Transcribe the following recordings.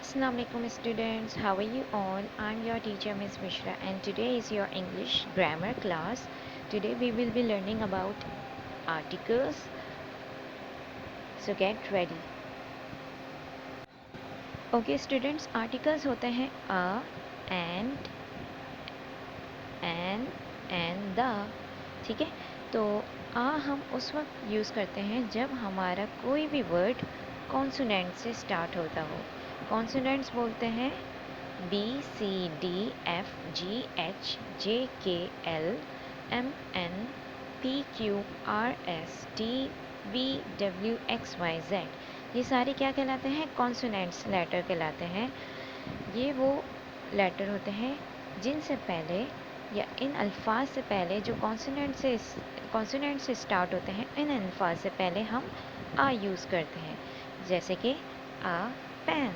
Assalamualaikum students, how are you all? I'm your teacher Miss Mishra and today is your English grammar class. Today we will be learning about articles. So get ready. Okay students, articles होते हैं a, and, the. ठीक है, तो आ हम उस वक्त use करते हैं जब हमारा कोई भी वर्ड कॉन्सोनेंट से स्टार्ट होता हो. कॉन्सोनेंट्स बोलते हैं B, C, D, F, G, H, J, K, L, M, N, P, Q, R, S, T, V, W, X, Y, Z. ये सारे क्या कहलाते हैं? कॉन्सोनेंट्स लेटर कहलाते हैं. ये वो लेटर होते हैं जिनसे पहले या इन अल्फाज से पहले जो कॉन्सोनेंट से स्टार्ट होते हैं, इन अल्फाज से पहले हम आ यूज़ करते हैं. जैसे कि आ पेन.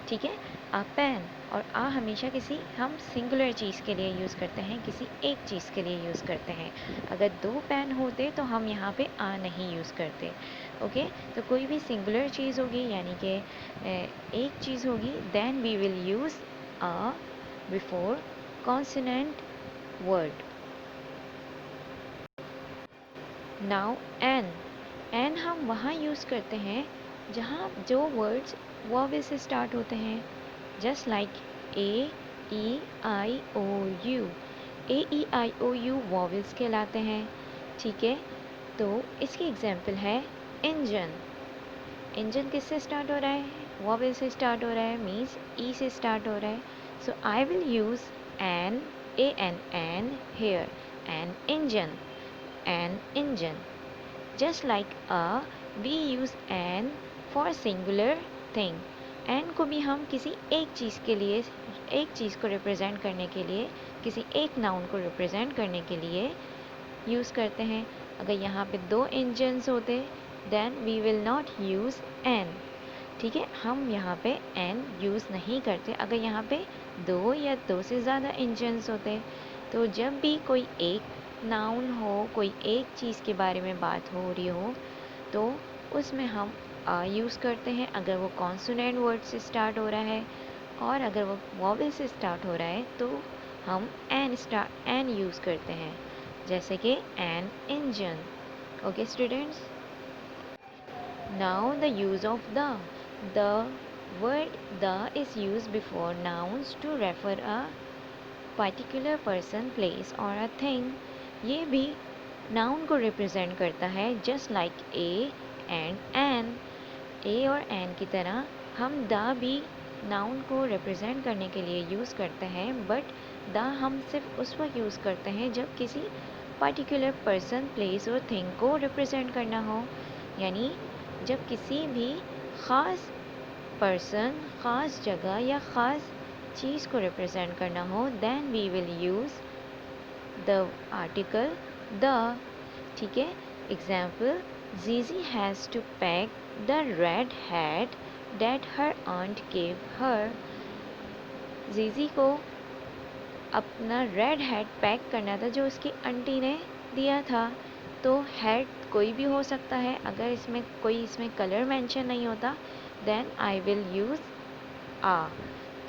ठीक है, आ पेन और आ हमेशा किसी हम सिंगुलर चीज़ के लिए यूज़ करते हैं, किसी एक चीज़ के लिए यूज़ करते हैं. अगर दो पेन होते तो हम यहाँ पे आ नहीं यूज़ करते. ओके, तो कोई भी सिंगुलर चीज़ होगी यानी कि एक चीज़ होगी, then we will use a before consonant word. Now an हम वहाँ यूज़ करते हैं जहाँ जो वर्ड्स वॉवेल से स्टार्ट होते हैं. Just like A E I O U. A E I O U vowels कहलाते हैं. ठीक है, तो इसकी एग्जाम्पल है इंजन. इंजन किससे स्टार्ट हो रहा है? वॉवेल से स्टार्ट हो रहा है, मीन्स ई से स्टार्ट हो रहा है. So I will use an, an here. An engine. Just like a, we use an for singular thing. An को भी हम किसी एक चीज़ के लिए, एक चीज़ को रिप्रेजेंट करने के लिए, किसी एक नाउन को रिप्रेजेंट करने के लिए यूज़ करते हैं. अगर यहाँ पे दो इंजन्स होते then we will not use an. ठीक है, हम यहाँ पे एन यूज़ नहीं करते. अगर यहाँ पे दो या दो से ज़्यादा इंजन्स होते तो जब भी कोई एक नाउन हो, कोई एक चीज़ के बारे में बात हो रही हो, तो उसमें हम आ यूज़ करते हैं अगर वो कॉन्सोनेंट वर्ड से स्टार्ट हो रहा है, और अगर वो वॉवेल से स्टार्ट हो रहा है तो हम एन यूज़ करते हैं. जैसे कि an engine. Okay students, now the use of the word the is used before nouns to refer a particular person, place or a thing. ये भी नाउन को रिप्रेजेंट करता है. Just like a and an. A और an की तरह हम the भी नाउन को रिप्रेजेंट करने के लिए यूज़ करते हैं, बट द हम सिर्फ उस वक्त यूज़ करते हैं जब किसी पर्टिकुलर पर्सन, प्लेस और थिंग को रिप्रेजेंट करना हो. यानी जब किसी भी ख़ास पर्सन, ख़ास जगह या ख़ास चीज़ को रिप्रेजेंट करना हो, then we will use the article the. ठीक है, example, Gigi has to pack the red hat that her aunt gave her. Gigi को अपना रेड हैट पैक करना था जो उसकी आंटी ने दिया था. तो हैट कोई भी हो सकता है. अगर इसमें कलर मेंशन नहीं होता देन आई विल यूज़ आ.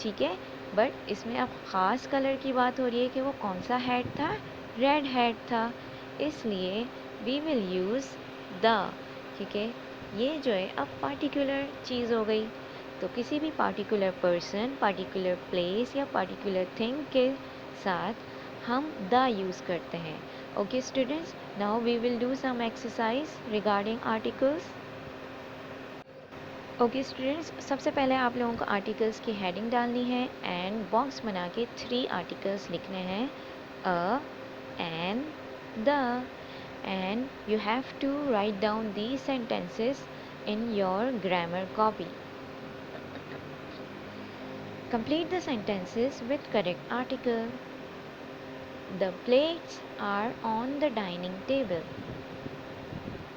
ठीक है, बट इसमें अब ख़ास कलर की बात हो रही है कि वो कौन सा हैट था? रेड हैट था, इसलिए वी विल यूज़ द. ठीक है, ये जो है अब पार्टिकुलर चीज़ हो गई. तो किसी भी पार्टिकुलर पर्सन, पार्टिकुलर प्लेस या पार्टिकुलर थिंग के साथ हम द यूज़ करते हैं. Okay students, now we will do some exercise regarding articles. Okay students, सबसे पहले आप लोगों को आर्टिकल्स की हेडिंग डालनी है एंड बॉक्स बना के 3 आर्टिकल्स लिखने हैं. A, an, the, and you have to write down these sentences in your grammar copy. Complete the sentences with correct article. The plates are on the dining table.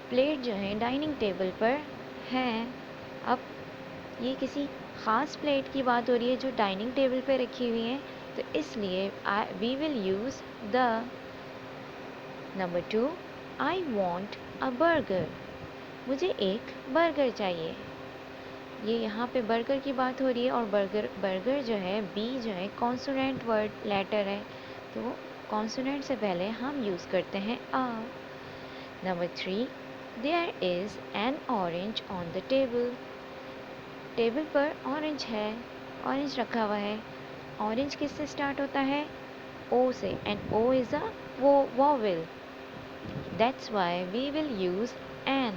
Plate जो है dining table पर हैं. अब ये किसी ख़ास plate की बात हो रही है जो डाइनिंग टेबल पर रखी हुई है, तो इसलिए we will use the. Number 2, I want a burger. मुझे एक बर्गर चाहिए. ये यहाँ पे बर्गर की बात हो रही है और बर्गर बर्गर जो है बी जो है कॉन्सोनेंट वर्ड लेटर है, तो कॉन्सोनेंट से पहले हम यूज़ करते हैं आ। Number 3, there is an orange on the table. Table पर ऑरेंज है, ऑरेंज रखा हुआ है। ऑरेंज किससे स्टार्ट होता है? ओ से, and O is a vowel, that's why we will use an,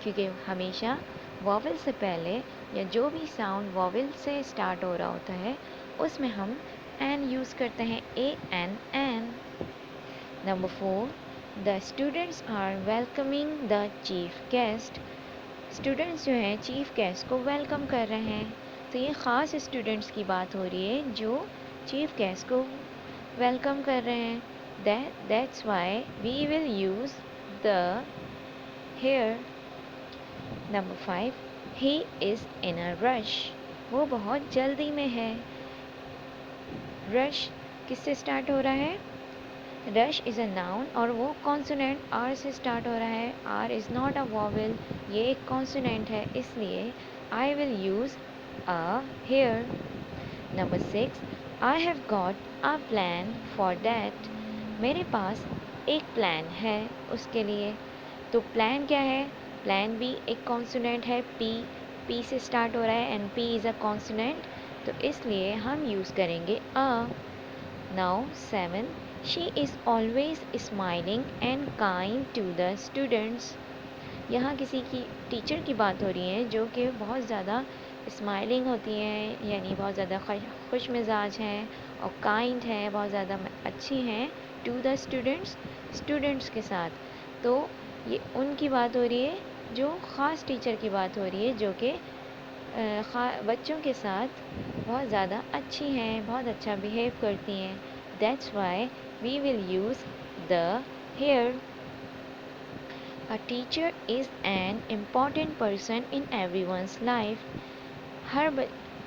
क्योंकि हमेशा वॉवेल से पहले या जो भी साउंड वॉवेल से स्टार्ट हो रहा होता है उसमें हम एन यूज़ करते हैं, a an an. Number 4, the students are welcoming the chief guest. Students जो हैं चीफ गेस्ट को वेलकम कर रहे हैं, तो ये ख़ास स्टूडेंट्स की बात हो रही है जो चीफ गेस्ट को वेलकम कर रहे हैं। That's why we will use the here. Number 5, he is in a rush. वो बहुत जल्दी में है। रश किससे स्टार्ट हो रहा है? रश इज़ अ नाउन और वो कॉन्सोनेंट आर से स्टार्ट हो रहा है। R is not a vowel, ये एक कॉन्सोनेंट है, इसलिए I will use a hair. Number 6, I have got a plan for that. मेरे पास एक प्लान है उसके लिए। तो प्लान क्या है? प्लान भी एक कॉन्सोनेंट है, पी, पी से स्टार्ट हो रहा है and P is a consonant, तो इसलिए हम यूज़ करेंगे a. Now 7, she is always smiling and kind to the students. यहाँ किसी की टीचर की बात हो रही है जो कि बहुत ज़्यादा स्माइलिंग होती हैं, यानी बहुत ज़्यादा खुश मिजाज हैं और काइंड है, बहुत ज़्यादा अच्छी हैं टू द स्टूडेंट्स, स्टूडेंट्स के साथ। तो ये उनकी बात हो रही है, जो ख़ास टीचर की बात हो रही है जो कि बच्चों के साथ बहुत ज़्यादा अच्छी हैं, बहुत अच्छा बिहेव करती हैं। That's why we will use the hair. A teacher is an important person in everyone's life.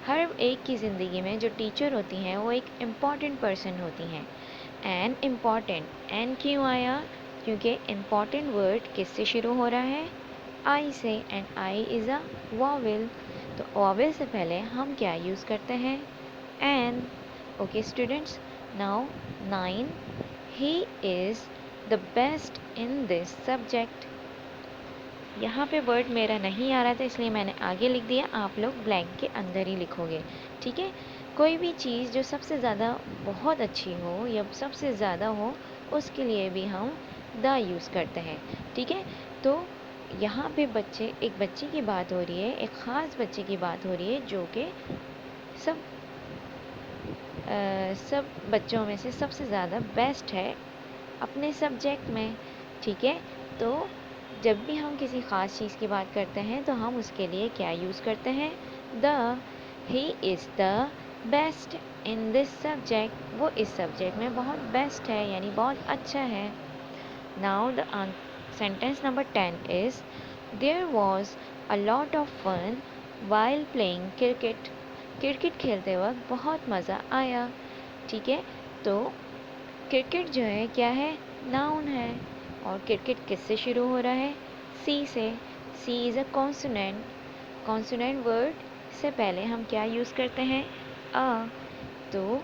हर एक की ज़िंदगी में जो टीचर होती हैं वो एक इम्पॉर्टेंट पर्सन होती हैं। एन इम्पॉर्टेंट, एन क्यों आया? क्योंकि इम्पॉर्टेंट वर्ड किससे शुरू हो रहा है? आई से, and I is a vowel, तो वॉवेल से पहले हम क्या यूज़ करते हैं? An. Okay students, now 9, he is the best in this subject. यहाँ पे वर्ड मेरा नहीं आ रहा था इसलिए मैंने आगे लिख दिया, आप लोग ब्लैंक के अंदर ही लिखोगे, ठीक है। कोई भी चीज़ जो सबसे ज़्यादा बहुत अच्छी हो या सबसे ज़्यादा हो उसके लिए भी हम द यूज़ करते हैं, ठीक है। तो यहाँ पे एक बच्चे की बात हो रही है, एक ख़ास बच्चे की बात हो रही है जो कि सब सब बच्चों में से सबसे ज़्यादा बेस्ट है अपने सब्जेक्ट में, ठीक है। तो जब भी हम किसी ख़ास चीज़ की बात करते हैं तो हम उसके लिए क्या यूज़ करते हैं? The. He is the best in this subject, वो इस सब्जेक्ट में बहुत बेस्ट है, यानी बहुत अच्छा है। Now the sentence number 10 is, there was a lot of fun while playing cricket. Cricket खेलते वक्त बहुत मज़ा आया, ठीक है। तो क्रिकेट जो है क्या है? नाउन है, और क्रिकेट किससे शुरू हो रहा है? सी से। C is a consonant, consonant word से पहले हम क्या यूज़ करते हैं? अ। तो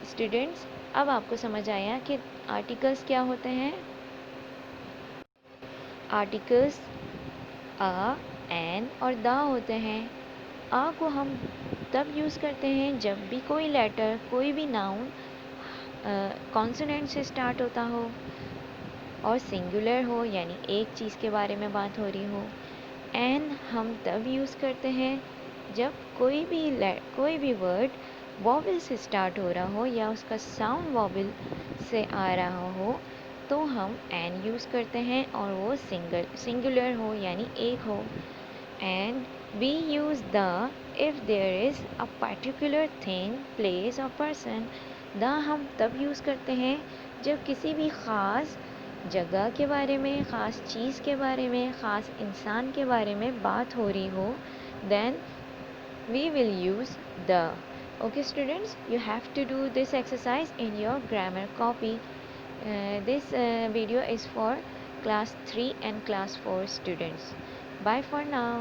स्टूडेंट्स, अब आपको समझ आया कि आर्टिकल्स क्या होते हैं? आर्टिकल्स अ, एन और द होते हैं। आ को हम तब यूज़ करते हैं जब भी कोई लेटर, कोई भी नाउन कॉन्सोनेंट से स्टार्ट होता हो और सिंगुलर हो, यानी एक चीज़ के बारे में बात हो रही हो। एन हम तब यूज़ करते हैं जब कोई भी वर्ड वॉवेल से स्टार्ट हो रहा हो या उसका साउंड वॉवेल से आ रहा हो, तो हम एन यूज़ करते हैं और वो सिंगुलर हो, यानी एक हो। And we use the if there is a particular thing, place और पर्सन। द हम तब यूज़ करते हैं जब किसी भी ख़ास जगह के बारे में, ख़ास चीज़ के बारे में, ख़ास इंसान के बारे में बात हो रही हो, then we will use the. Okay students, you have to do this exercise in your grammar copy. This video is for class 3 and class 4 students. Bye for now.